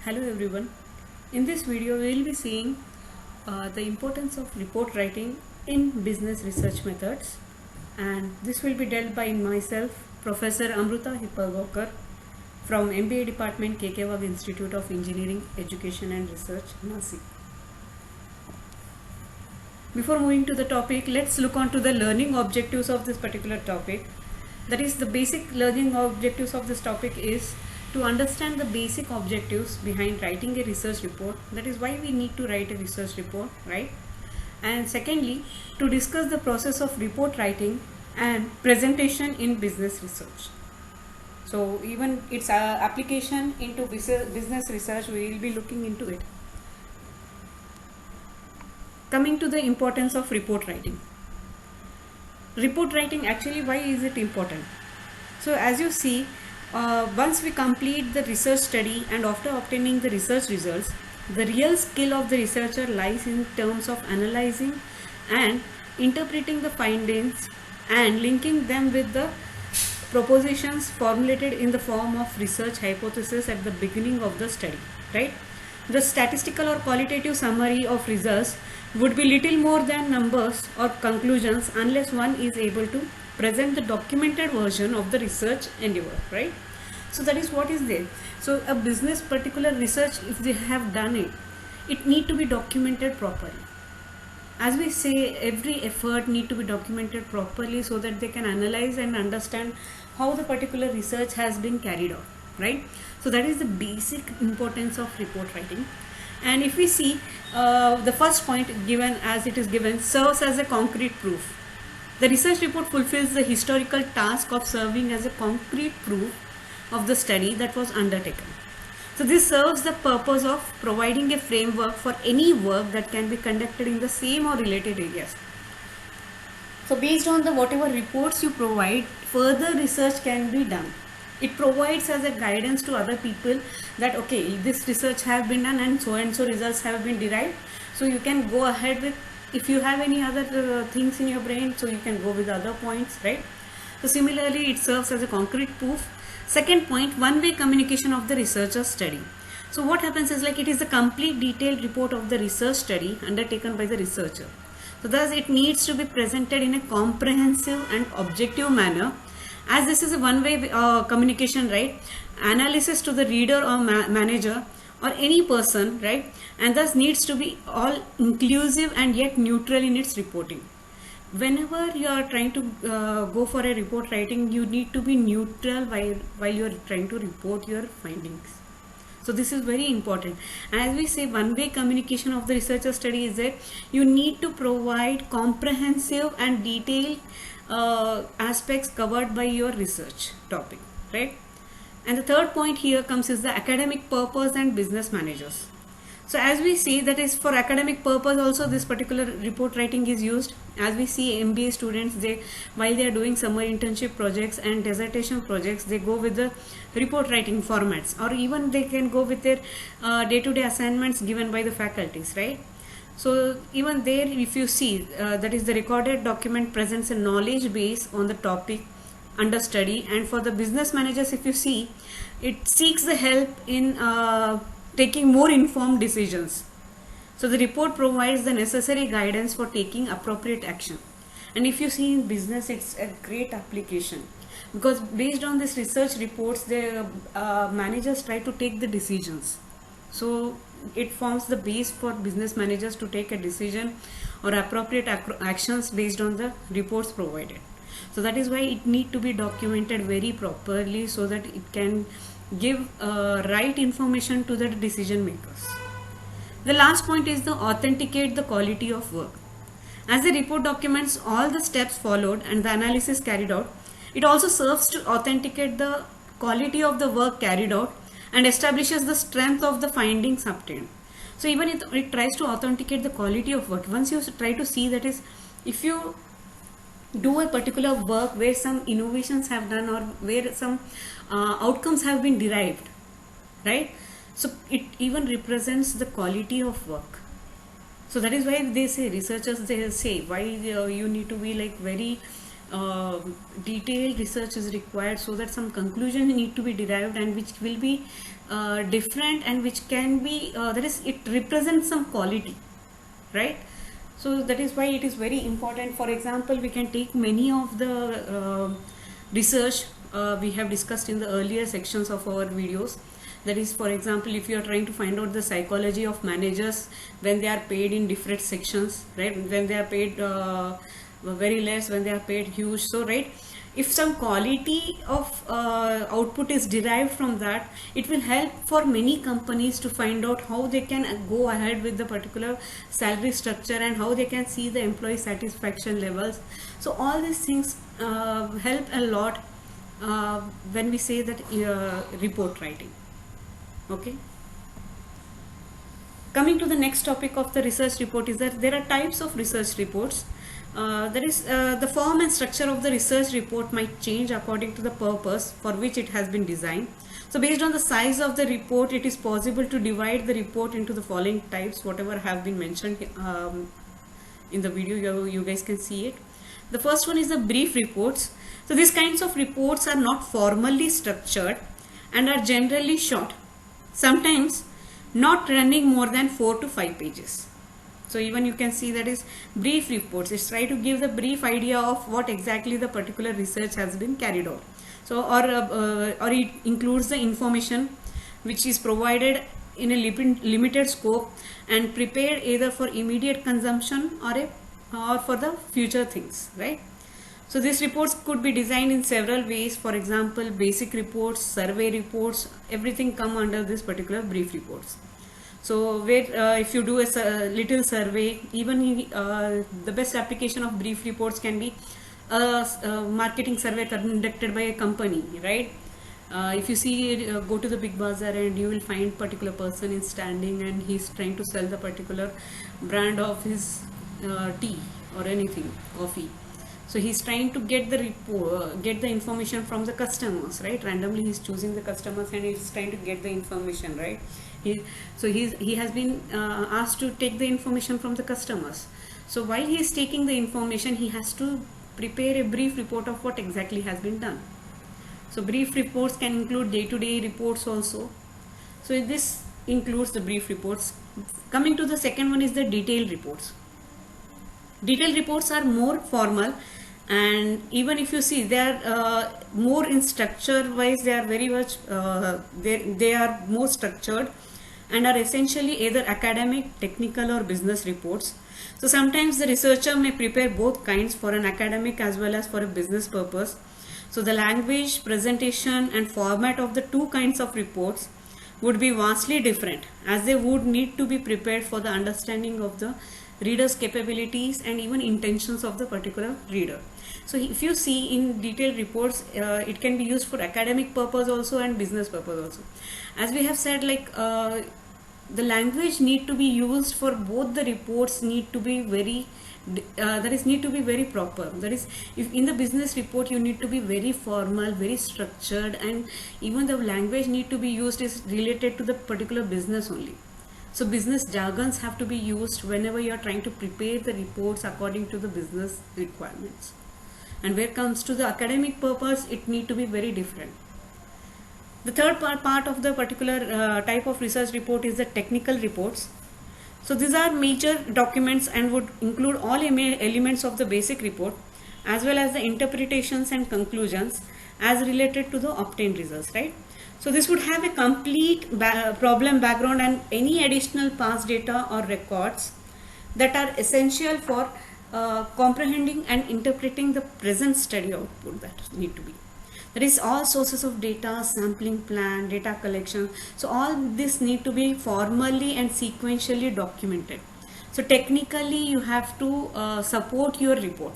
Hello everyone. In this video we will be seeing the importance of report writing in business research methods, and this will be dealt by myself, Professor Amruta Hippalgokar from MBA Department, KK Wagh Institute of Engineering, Education and Research, Nasik. Before moving to the topic, let's look on to the learning objectives of this particular topic. That is, the basic learning objectives of this topic is to understand the basic objectives behind writing a research report. That is why we need to write a research report, right? And secondly, to discuss the process of report writing and presentation in business research. So even its application into business research, we will be looking into it. Coming to the importance of report writing. Report writing, actually, why is it important? So as you see, once we complete the research study and after obtaining the research results, the real skill of the researcher lies in terms of analyzing and interpreting the findings and linking them with the propositions formulated in the form of research hypothesis at the beginning of the study, right? The statistical or qualitative summary of results would be little more than numbers or conclusions unless one is able to present the documented version of the research endeavor, right? So that is what is there. So a business particular research, if they have done it, it need to be documented properly. As we say, every effort need to be documented properly so that they can analyze and understand how the particular research has been carried out, right? So that is the basic importance of report writing. And if we see the first point given as it is given, serves as a concrete proof. The research report fulfills the historical task of serving as a concrete proof of the study that was undertaken. So this serves the purpose of providing a framework for any work that can be conducted in the same or related areas. So based on the whatever reports you provide, further research can be done. It provides as a guidance to other people that okay, this research have been done and so results have been derived. So you can go ahead with, if you have any other things in your brain, so you can go with other points, right? So similarly, it serves as a concrete proof. Second point, one-way communication of the researcher's study. So what happens is, like, it is a complete detailed report of the research study undertaken by the researcher. So thus it needs to be presented in a comprehensive and objective manner. As this is a one-way communication, right? Analysis to the reader or manager or any person, right? And thus needs to be all inclusive and yet neutral in its reporting. Whenever you are trying to go for a report writing, you need to be neutral while you are trying to report your findings. So this is very important. As we say, one-way communication of the researcher study is that you need to provide comprehensive and detailed aspects covered by your research topic, right? And the third point here comes is the academic purpose and business managers. So as we see, that is for academic purpose also this particular report writing is used. As we see, MBA students, while they are doing summer internship projects and dissertation projects, they go with the report writing formats, or even they can go with their day-to-day assignments given by the faculties, right? So even there, if you see, that is the recorded document presents a knowledge base on the topic under study. And for the business managers, if you see, it seeks the help in taking more informed decisions. So the report provides the necessary guidance for taking appropriate action. And if you see in business, it's a great application, because based on this research reports, the managers try to take the decisions. So it forms the base for business managers to take a decision or appropriate actions based on the reports provided. So that is why it need to be documented very properly so that it can give right information to the decision makers. The last point is the authenticate the quality of work. As the report documents all the steps followed and the analysis carried out, it also serves to authenticate the quality of the work carried out and establishes the strength of the findings obtained. So even it tries to authenticate the quality of work. Once you try to see, that is, if you do a particular work where some innovations have done or where some outcomes have been derived, right? So it even represents the quality of work. So that is why they say, researchers, they say why you need to be like very detailed research is required, so that some conclusion need to be derived, and which will be different, and which can be that is, it represents some quality, right? So that is why it is very important. For example, we can take many of the research we have discussed in the earlier sections of our videos. That is, for example, if you are trying to find out the psychology of managers when they are paid in different sections, right? When they are paid very less, when they are paid huge. So, right, if some quality of output is derived from that, it will help for many companies to find out how they can go ahead with the particular salary structure, and how they can see the employee satisfaction levels. So all these things help a lot when we say that report writing. Okay. Coming to the next topic of the research report is that there are types of research reports. That is, the form and structure of the research report might change according to the purpose for which it has been designed. So based on the size of the report, it is possible to divide the report into the following types, whatever have been mentioned in the video. You guys can see it. The first one is the brief reports. So these kinds of reports are not formally structured and are generally short, sometimes not running more than 4 to 5 pages. So even you can see that is brief reports. It's try to give the brief idea of what exactly the particular research has been carried out. So or it includes the information which is provided in a limited scope and prepared either for immediate consumption or for the future things, right? So these reports could be designed in several ways. For example, basic reports, survey reports, everything come under this particular brief reports. So where if you do a little survey, even the best application of brief reports can be a marketing survey conducted by a company, right? If you see, go to the big bazaar and you will find particular person is standing and he's trying to sell the particular brand of his tea or anything, coffee. So he's trying to get the report, get the information from the customers, right? Randomly he's choosing the customers and he's trying to get the information, right? He has been asked to take the information from the customers. So while he is taking the information, he has to prepare a brief report of what exactly has been done. So brief reports can include day-to-day reports also. So this includes the brief reports. Coming to the second one is the detailed reports. Detailed reports are more formal, and even if you see, they are more in structure wise, they are very much they are more structured and are essentially either academic, technical or business reports. So sometimes the researcher may prepare both kinds for an academic as well as for a business purpose. So the language, presentation and format of the two kinds of reports would be vastly different, as they would need to be prepared for the understanding of the reader's capabilities and even intentions of the particular reader. So if you see in detailed reports, it can be used for academic purpose also and business purpose also. As we have said, like the language need to be used for both the reports, need to be very need to be very proper. That is, if in the business report you need to be very formal, very structured, and even the language need to be used is related to the particular business only. So business jargons have to be used whenever you are trying to prepare the reports according to the business requirements. And where it comes to the academic purpose, it need to be very different. The third part of the particular type of research report is the technical reports. So these are major documents and would include all elements of the basic report as well as the interpretations and conclusions as related to the obtained results, right? So this would have a complete problem background and any additional past data or records that are essential for comprehending and interpreting the present study output that need to be. That is, all sources of data, sampling plan, data collection. So all this need to be formally and sequentially documented. So technically you have to support your report.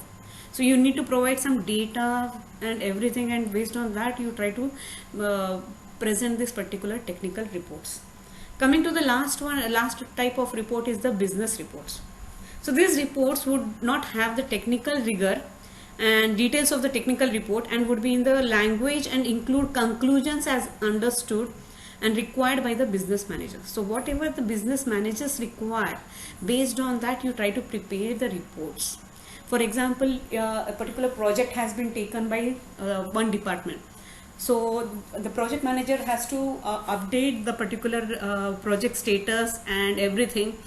So you need to provide some data and everything, and based on that you try to present this particular technical reports. Coming to the last type of report is the business reports. So these reports would not have the technical rigor and details of the technical report and would be in the language and include conclusions as understood and required by the business manager. So whatever the business managers require, based on that you try to prepare the reports. For example, a particular project has been taken by one department. So the project manager has to update the particular project status and everything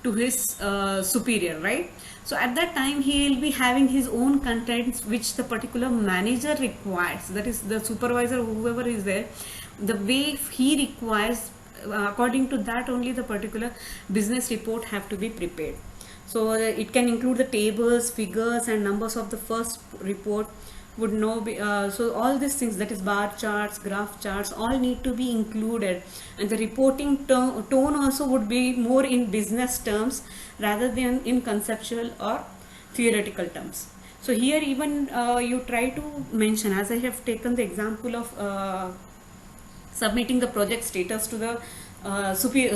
to his superior, right? So at that time he will be having his own contents which the particular manager requires, that is the supervisor, whoever is there, the way he requires, according to that only the particular business report have to be prepared. So it can include the tables, figures and numbers of the first report would know be, so all these things, that is bar charts, graph charts, all need to be included, and the reporting tone also would be more in business terms rather than in conceptual or theoretical terms. So here even you try to mention, as I have taken the example of submitting the project status to the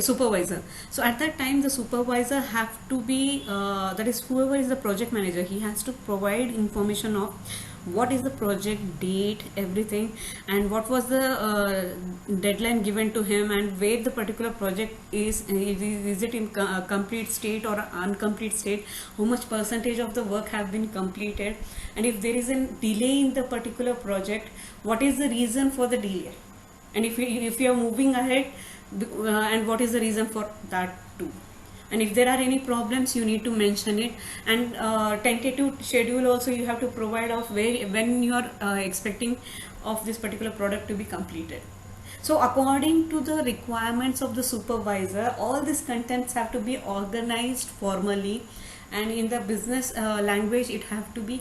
supervisor. So at that time the supervisor have to be that is whoever is the project manager, he has to provide information of what is the project date, everything, and what was the deadline given to him, and where the particular project is it in complete state or incomplete state, how much percentage of the work have been completed, and if there is a delay in the particular project, what is the reason for the delay, and if you are moving ahead, and what is the reason for that too, and if there are any problems you need to mention it, and tentative schedule also you have to provide of when you are expecting of this particular product to be completed. So according to the requirements of the supervisor, all these contents have to be organized formally, and in the business language it have to be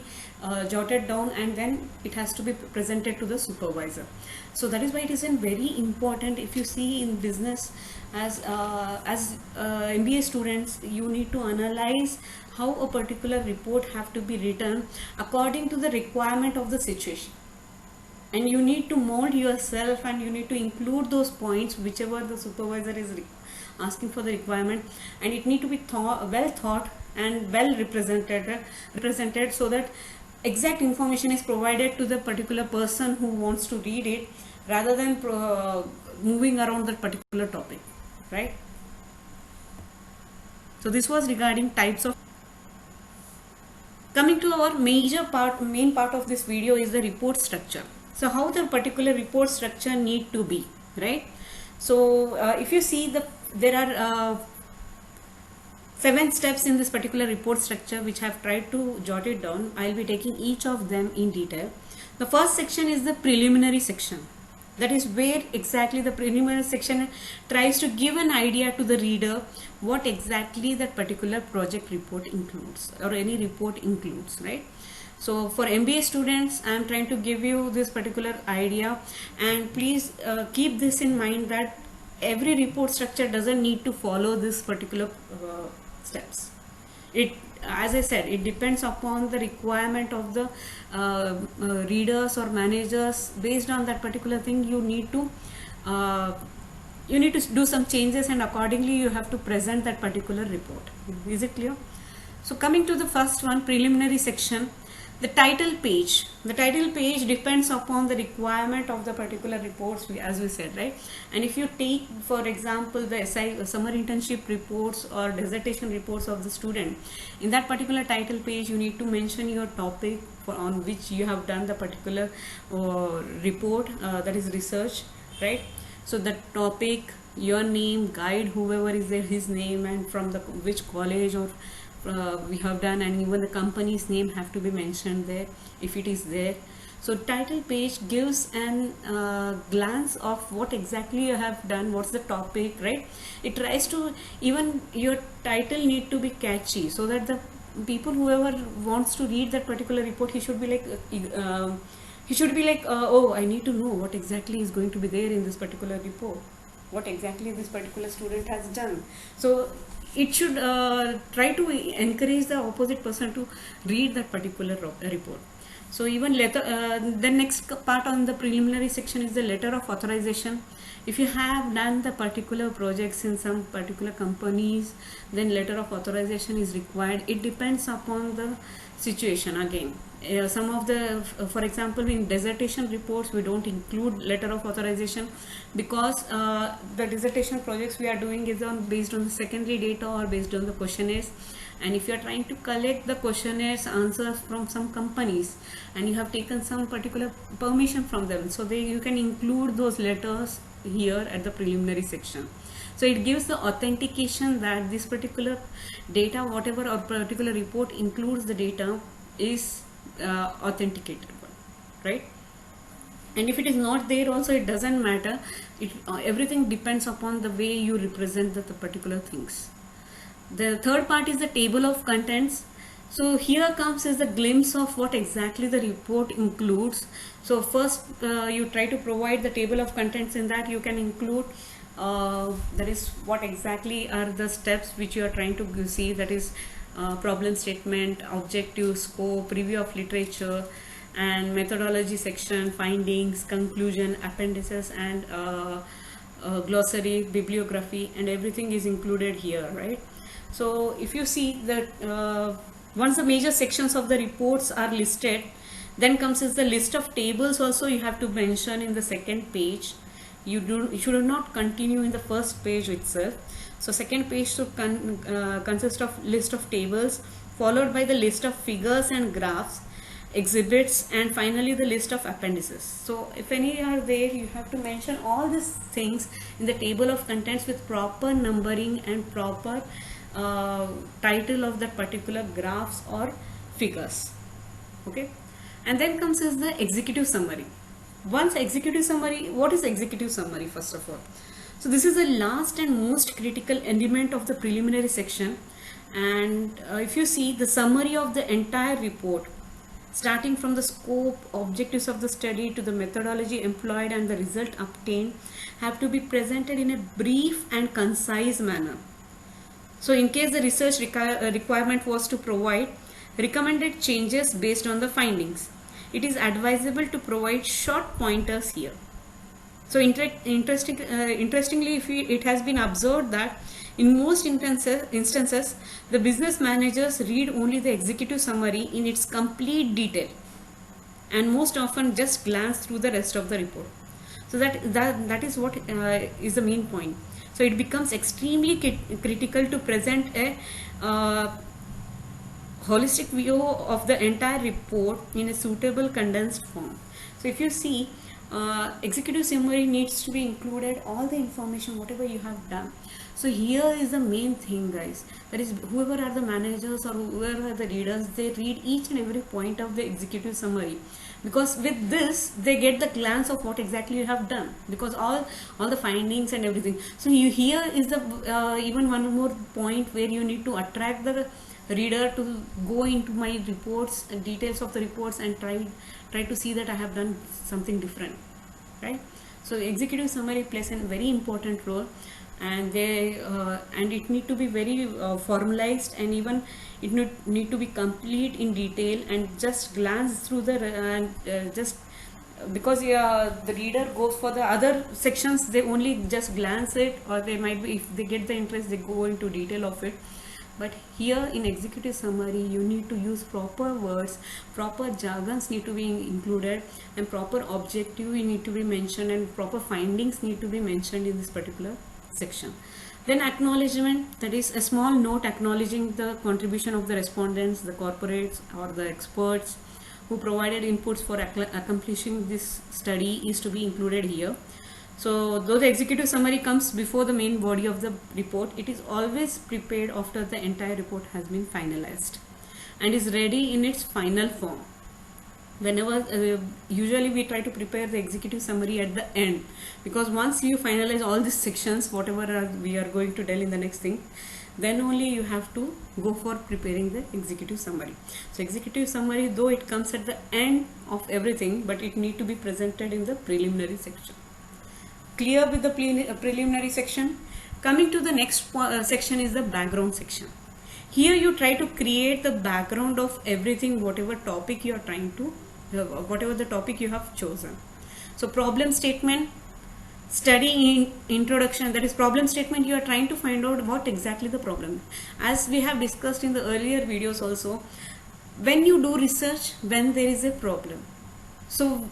jotted down, and then it has to be presented to the supervisor. So that is why it is very important. If you see in business, as MBA students, you need to analyze how a particular report have to be written according to the requirement of the situation, and you need to mold yourself, and you need to include those points whichever the supervisor is asking for the requirement, and it need to be well thought and well represented so that exact information is provided to the particular person who wants to read it, rather than moving around that particular topic, right? So this was regarding types of. Coming to our main part of this video is the report structure. So how the particular report structure need to be, right? So if you see there are 7 steps in this particular report structure, which I have tried to jot it down. I'll be taking each of them in detail. The first section is the preliminary section. That is where exactly the preliminary section tries to give an idea to the reader what exactly that particular project report includes, or any report includes, right? So for MBA students, I am trying to give you this particular idea, and please keep this in mind that every report structure doesn't need to follow this particular steps. It, as I said, it depends upon the requirement of the readers or managers. Based on that particular thing, you need to do some changes, and accordingly you have to present that particular report. Is it clear? So coming to the first one, preliminary section. The title page depends upon the requirement of the particular reports, as we said, right? And if you take, for example, the summer internship reports or dissertation reports of the student, in that particular title page you need to mention your topic on which you have done the particular report, that is research, right? So the topic, your name, guide, whoever is there, his name, and from which college or we have done, and even the company's name have to be mentioned there if it is there. So title page gives an glance of what exactly you have done, what's the topic, right? It tries to, even your title need to be catchy, so that the people, whoever wants to read that particular report, he should be like oh, I need to know what exactly is going to be there in this particular report, what exactly this particular student has done. So it should try to encourage the opposite person to read that particular report. So even the next part on the preliminary section is the letter of authorization. If you have done the particular projects in some particular companies, then letter of authorization is required. It depends upon the situation again. Some of the, for example, in dissertation reports, we don't include letter of authorization because the dissertation projects we are doing is based on the secondary data or based on the questionnaires. And if you are trying to collect the questionnaires answers from some companies and you have taken some particular permission from them, so you can include those letters here at the preliminary section. So it gives the authentication that this particular data, whatever or particular report includes the data, is authenticated, right? And if it is not there also, it doesn't matter. Everything depends upon the way you represent the particular things. The third part is the table of contents. So here comes is the glimpse of what exactly the report includes. So first you try to provide the table of contents. In that you can include that is what exactly are the steps which you are trying to see, that is problem statement, objective, scope, review of literature, and methodology section, findings, conclusion, appendices, and glossary, bibliography, and everything is included here, right? So if you see that once the major sections of the reports are listed, then comes is the list of tables also you have to mention in the second page. You should not continue in the first page itself. So second page should consist of list of tables, followed by the list of figures and graphs, exhibits, and finally the list of appendices. So if any are there, you have to mention all these things in the table of contents with proper numbering and proper title of that particular graphs or figures. Okay, and then comes is the executive summary. Once executive summary, what is executive summary first of all? So this is the last and most critical element of the preliminary section, and if you see the summary of the entire report, starting from the scope, objectives of the study to the methodology employed and the result obtained, have to be presented in a brief and concise manner. So in case the research requirement was to provide recommended changes based on the findings, it is advisable to provide short pointers here. So interestingly, it has been observed that in most instances, the business managers read only the executive summary in its complete detail and most often just glance through the rest of the report. So that is what is the main point. So it becomes extremely critical to present a holistic view of the entire report in a suitable condensed form. So if you see, executive summary needs to be included all the information whatever you have done. So here is the main thing, guys, that is whoever are the managers or whoever are the readers, they read each and every point of the executive summary, because with this they get the glance of what exactly you have done, because all the findings and everything. So here is the even one more point where you need to attract the reader to go into my reports and details of the reports and try to see that I have done something different, right? So executive summary plays a very important role, and it need to be very formalized, and even it need to be complete in detail, and just glance through the just because the reader goes for the other sections, they only just glance it, or they might be, if they get the interest, they go into detail of it. But here in executive summary, you need to use proper words, proper jargons need to be included, and proper objective need to be mentioned, and proper findings need to be mentioned in this particular section. Then acknowledgement, that is a small note acknowledging the contribution of the respondents, the corporates or the experts who provided inputs for accomplishing this study, is to be included here. So though the executive summary comes before the main body of the report, it is always prepared after the entire report has been finalized and is ready in its final form. Whenever usually we try to prepare the executive summary at the end, because once you finalize all these sections, whatever we are going to tell in the next thing, then only you have to go for preparing the executive summary. So executive summary, though it comes at the end of everything, but it need to be presented in the preliminary section. Clear with the preliminary section. Coming to the next section is the background section. Here you try to create the background of everything, whatever topic you are trying to, whatever the topic you have chosen. So problem statement, study introduction, that is problem statement, you are trying to find out what exactly the problem. As we have discussed in the earlier videos also, when you do research when there is a problem. So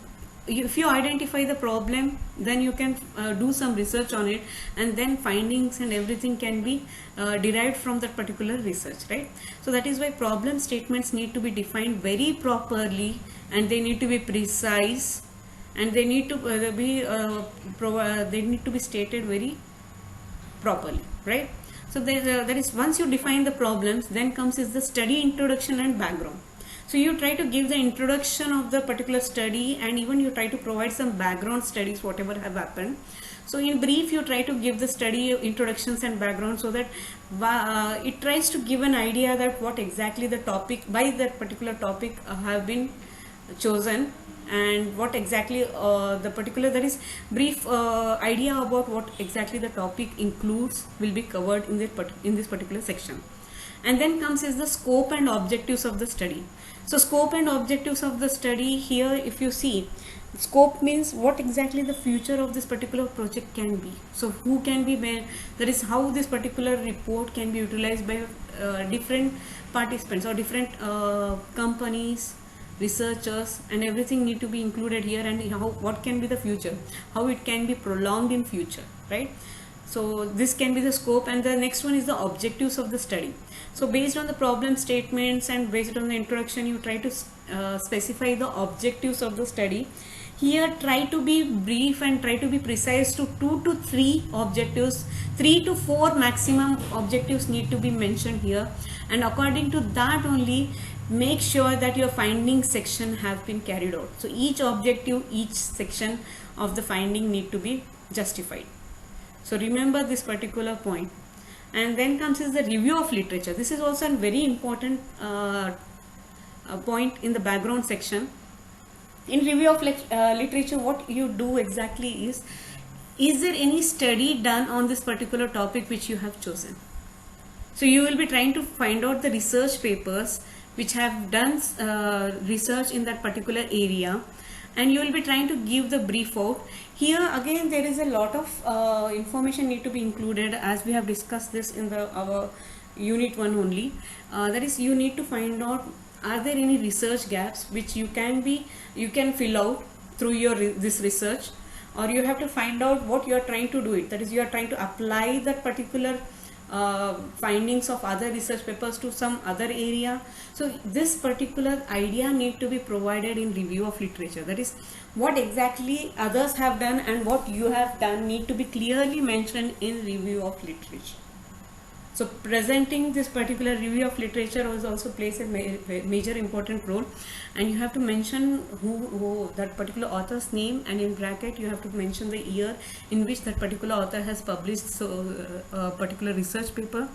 if you identify the problem, then you can do some research on it, and then findings and everything can be derived from that particular research, right? So that is why problem statements need to be defined very properly, and they need to be precise, and they need to they need to be stated very properly, right? So that is, once you define the problems, then comes is the study introduction and background. So you try to give the introduction of the particular study, and even you try to provide some background studies whatever have happened. So in brief, you try to give the study introductions and background, so that it tries to give an idea that what exactly the topic, why that particular topic have been chosen, and what exactly the particular, that is brief idea about what exactly the topic includes will be covered in this particular section. And then comes is the scope and objectives of the study. So scope and objectives of the study, here if you see, scope means what exactly the future of this particular project can be. So who can be there, that is how this particular report can be utilized by different participants or different companies, researchers, and everything need to be included here, and what can be the future, how it can be prolonged in future, right? So this can be the scope. And the next one is the objectives of the study. So based on the problem statements and based on the introduction, you try to specify the objectives of the study. Here try to be brief and try to be precise to 2 to 3 objectives, 3 to 4 maximum objectives need to be mentioned here, and according to that only make sure that your finding section have been carried out. So each objective, each section of the finding need to be justified. So remember this particular point. And then comes is the review of literature. This is also a very important point in the background section. In review of literature, what you do exactly is there any study done on this particular topic which you have chosen? So you will be trying to find out the research papers which have done research in that particular area, and you will be trying to give the brief out. Here again there is a lot of information need to be included, as we have discussed this in our unit 1 only. That is, you need to find out, are there any research gaps which you can fill out through your this research, or you have to find out what you are trying to do it. That is, you are trying to apply that particular findings of other research papers to some other area. So this particular idea need to be provided in review of literature. That is, what exactly others have done and what you have done need to be clearly mentioned in review of literature. So presenting this particular review of literature also plays a major important role, and you have to mention who that particular author's name, and in bracket you have to mention the year in which that particular author has published a particular research paper,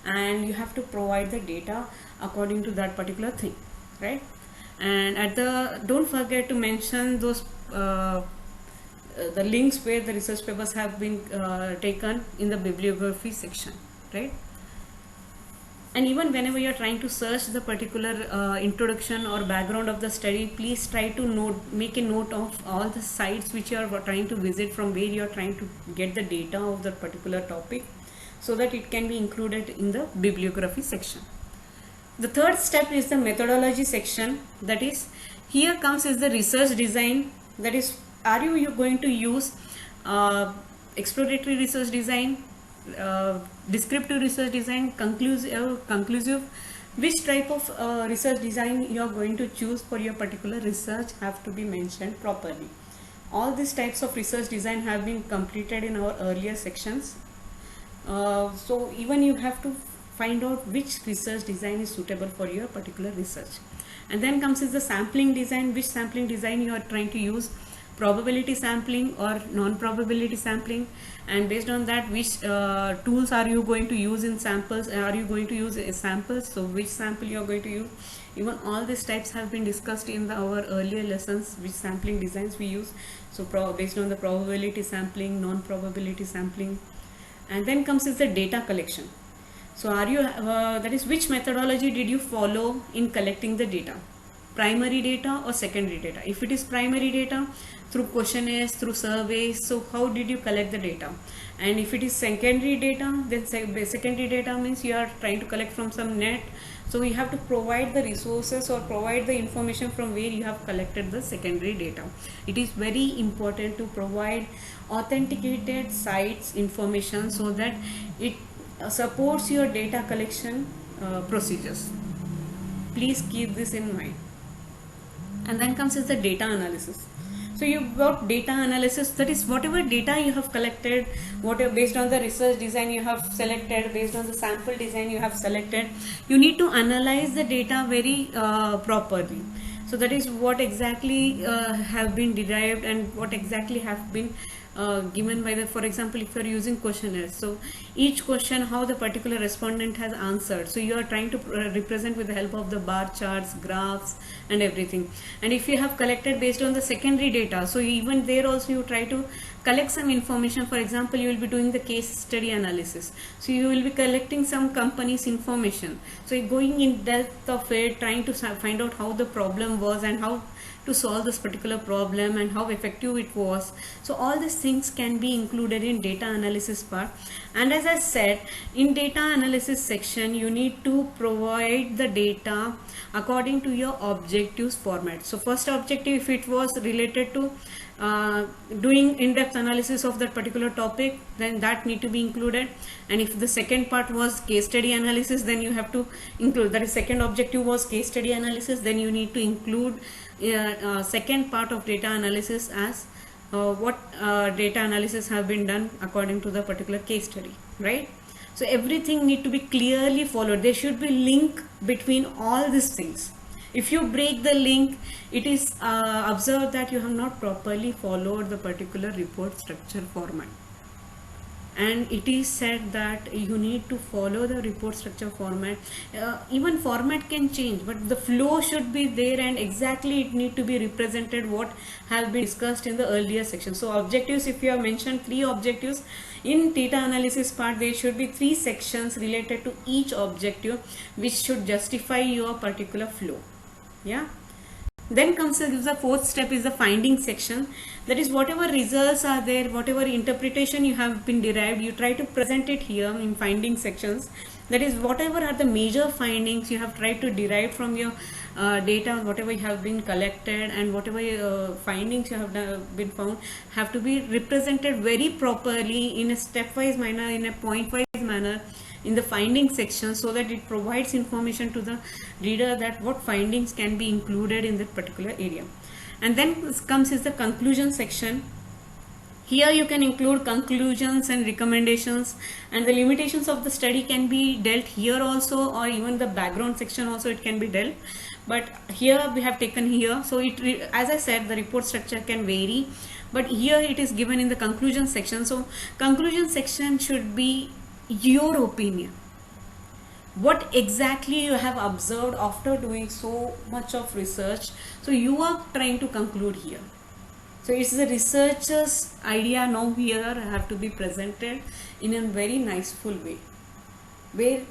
and you have to provide the data according to that particular thing, right? And don't forget to mention those the links where the research papers have been taken in the bibliography section, right? And even whenever you are trying to search the particular introduction or background of the study, please try to make a note of all the sites which you are trying to visit, from where you are trying to get the data of that particular topic, so that it can be included in the bibliography section. The third step is the methodology section. That is, here comes is the research design. That is, are you going to use exploratory research design, descriptive research design, conclusive, which type of research design you are going to choose for your particular research have to be mentioned properly. All these types of research design have been completed in our earlier sections. So even you have to find out which research design is suitable for your particular research. And then comes is the sampling design, which sampling design you are trying to use, probability sampling or non-probability sampling, and based on that, which tools are you going to use in samples, are you going to use samples, so which sample you are going to use. Even all these types have been discussed in our earlier lessons, which sampling designs we use. So based on the probability sampling, non-probability sampling. And then comes is the data collection. So are you that is, which methodology did you follow in collecting the data? primary data or secondary data. If it is primary data, through questionnaires, through surveys, so how did you collect the data? And if it is secondary data, then secondary data means you are trying to collect from some net, so you have to provide the resources or provide the information from where you have collected the secondary data. It is very important to provide authenticated sites information so that it supports your data collection procedures. Please keep this in mind. And then comes is the data analysis. So you've got data analysis, that is whatever data you have collected, whatever based on the research design you have selected, based on the sample design you have selected, you need to analyze the data very properly. So that is what exactly have been derived and what exactly have been given by the, for example, if you are using questionnaires, so each question how the particular respondent has answered, so you are trying to represent with the help of the bar charts, graphs and everything. And if you have collected based on the secondary data, so even there also you try to collect some information. For example, you will be doing the case study analysis, so you will be collecting some company's information, so you're going in depth of it, trying to find out how the problem was and how to solve this particular problem and how effective it was. So all these things can be included in data analysis part. And as I said, in data analysis section you need to provide the data according to your objectives format. So first objective, if it was related to doing in-depth analysis of that particular topic, then that need to be included. And if the second part was case study analysis, then you have to include, that is second objective was case study analysis, then you need to include second part of data analysis as what data analysis have been done according to the particular case study, right? So everything need to be clearly followed. There should be link between all these things. If you break the link, it is observed that you have not properly followed the particular report structure format. And it is said that you need to follow the report structure format. Even format can change, but the flow should be there, and exactly it need to be represented what have been discussed in the earlier section. So objectives, if you have mentioned 3 objectives in data analysis part, there should be 3 sections related to each objective which should justify your particular flow. Yeah. Then comes the fourth step is the finding section. That is whatever results are there, whatever interpretation you have been derived, you try to present it here in finding sections. That is whatever are the major findings you have tried to derive from your data, whatever you have been collected, and whatever findings you have been found have to be represented very properly in a stepwise manner, in a point-wise manner in the finding section, so that it provides information to the reader that what findings can be included in that particular area. And then comes is the conclusion section. Here you can include conclusions and recommendations, and the limitations of the study can be dealt here also, or even the background section also it can be dealt. But here we have taken here, so it as I said, the report structure can vary, but here it is given in the conclusion section. So conclusion section should be your opinion, what exactly you have observed after doing so much of research, so you are trying to conclude here. So it's the researcher's idea now here have to be presented in a very niceful way, where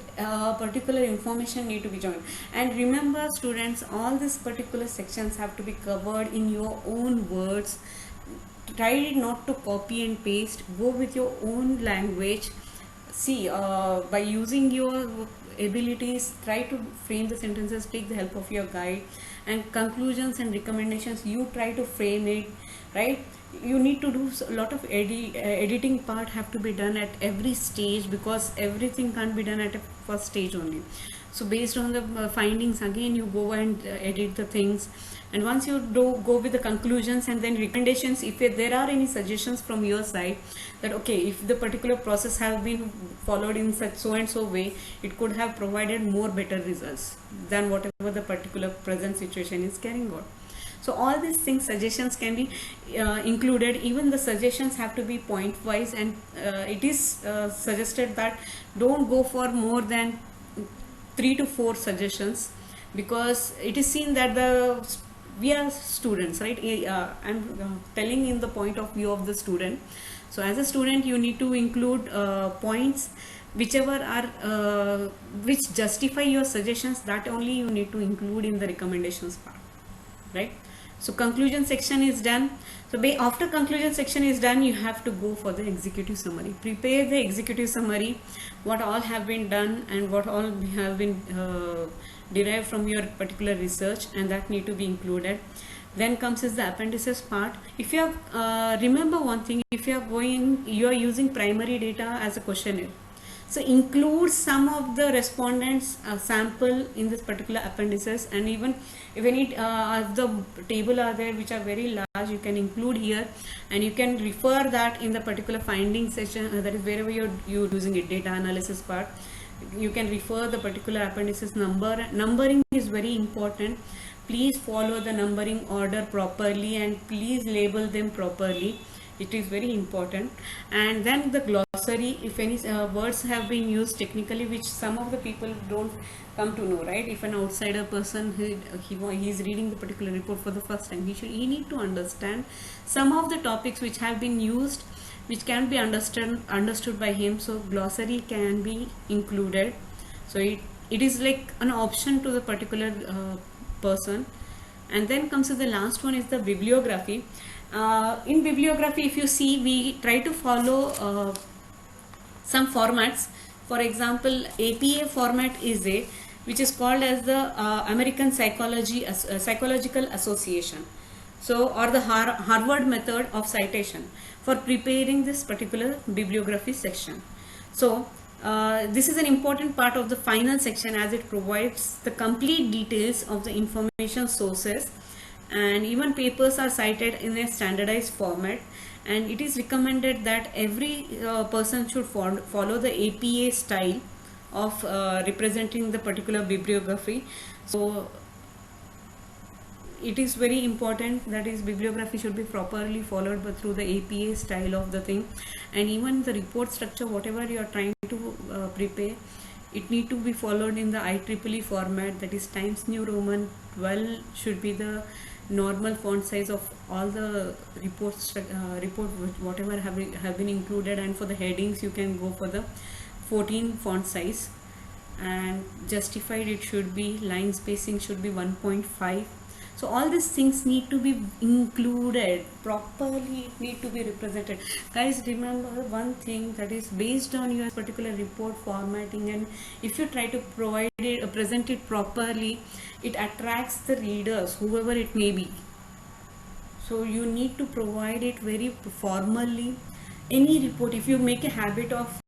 particular information need to be joined. And remember students, all these particular sections have to be covered in your own words. Try not to copy and paste, go with your own language. See, by using your abilities, try to frame the sentences, take the help of your guide, and conclusions and recommendations, you try to frame it, right? You need to do a lot of editing part have to be done at every stage, because everything can't be done at a first stage only. So based on the findings, again you go and edit the things. And once you go with the conclusions and then recommendations, if there are any suggestions from your side that okay, if the particular process have been followed in such so and so way, it could have provided more better results than whatever the particular present situation is carrying out. So all these things, suggestions can be included. Even the suggestions have to be point wise, and it is suggested that don't go for more than 3 to 4 suggestions, because it is seen that we are students, right? I'm telling in the point of view of the student. So as a student, you need to include points whichever are which justify your suggestions, that only you need to include in the recommendations part. right? So conclusion section is done. So after conclusion section is done, you have to go for the executive summary. Prepare the executive summary, what all have been done and what all have been derived from your particular research, and that need to be included. Then comes is the appendices part. If you have remember one thing, if you are using primary data as a questionnaire, so include some of the respondents sample in this particular appendices, and even if any the table are there which are very large, you can include here, and you can refer that in the particular finding session, that is wherever you're using it, data analysis part, you can refer the particular appendices number. Numbering is very important. Please follow the numbering order properly and please label them properly. It is very important. And then the glossary, if any words have been used technically which some of the people don't come to know, right? If an outsider person he is reading the particular report for the first time, he need to understand some of the topics which have been used, which can be understood by him. So glossary can be included. So it is like an option to the particular person. And then comes to the last one is the bibliography. In bibliography, if you see, we try to follow some formats. For example, APA format is a which is called as the American Psychological Association, so or the Harvard method of citation for preparing this particular bibliography section. So this is an important part of the final section as it provides the complete details of the information sources, and even papers are cited in a standardized format, and it is recommended that every person should follow the APA style of representing the particular bibliography. So it is very important that is bibliography should be properly followed but through the APA style of the thing. And even the report structure, whatever you are trying to prepare, it need to be followed in the IEEE format, that is Times New Roman 12 should be the normal font size of all the reports, whatever have been included. And for the headings you can go for the 14 font size, and justified it should be, line spacing should be 1.5. so all these things need to be included properly, need to be represented. Guys, remember one thing, that is based on your particular report formatting, and if you try to provide it, present it properly, it attracts the readers, whoever it may be. So you need to provide it very formally. Any report, if you make a habit of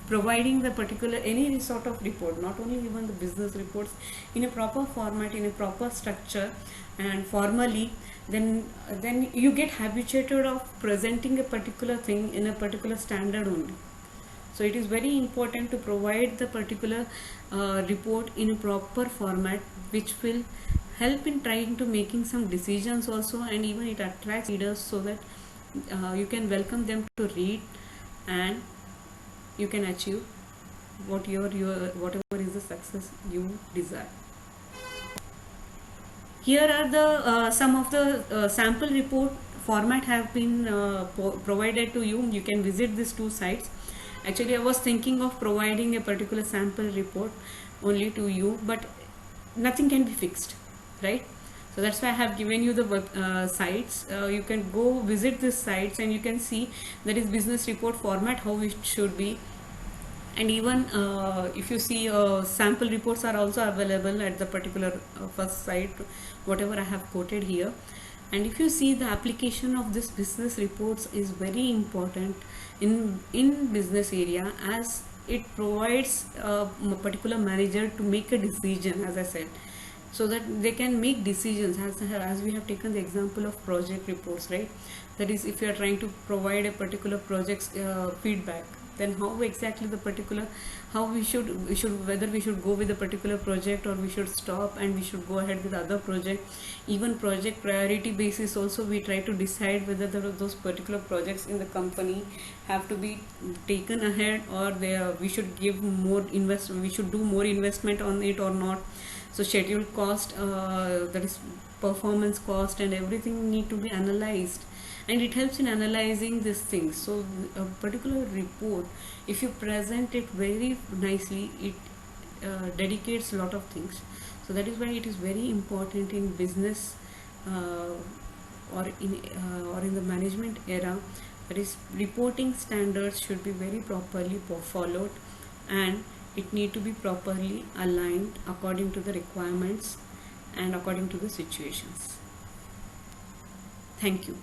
providing the particular any sort of report, not only even the business reports, in a proper format, in a proper structure and formally, then you get habituated of presenting a particular thing in a particular standard only. So it is very important to provide the particular report in a proper format, which will help in trying to making some decisions also, and even it attracts readers so that you can welcome them to read, and you can achieve what whatever is the success you desire. Here are the some of the sample report format have been provided to you. You can visit these two sites. Actually, I was thinking of providing a particular sample report only to you, but nothing can be fixed, right? So that's why I have given you the web sites. You can go visit these sites and you can see that is business report format, how it should be. And even if you see sample reports are also available at the particular first site, whatever I have quoted here. And if you see, the application of this business reports is very important in business area, as it provides a particular manager to make a decision, as I said, so that they can make decisions, as we have taken the example of project reports, right? That is, if you are trying to provide a particular project's feedback, then how exactly the particular, how we should whether we should go with a particular project or we should stop and we should go ahead with other project. Even project priority basis also, we try to decide whether those particular projects in the company have to be taken ahead, or we should give more we should do more investment on it or not. So scheduled cost, that is performance cost, and everything need to be analyzed, and it helps in analyzing these things. So a particular report, if you present it very nicely, it dedicates a lot of things. So that is why it is very important in business or in the management era, that is, reporting standards should be very properly followed, and it need to be properly aligned according to the requirements and according to the situations. Thank you.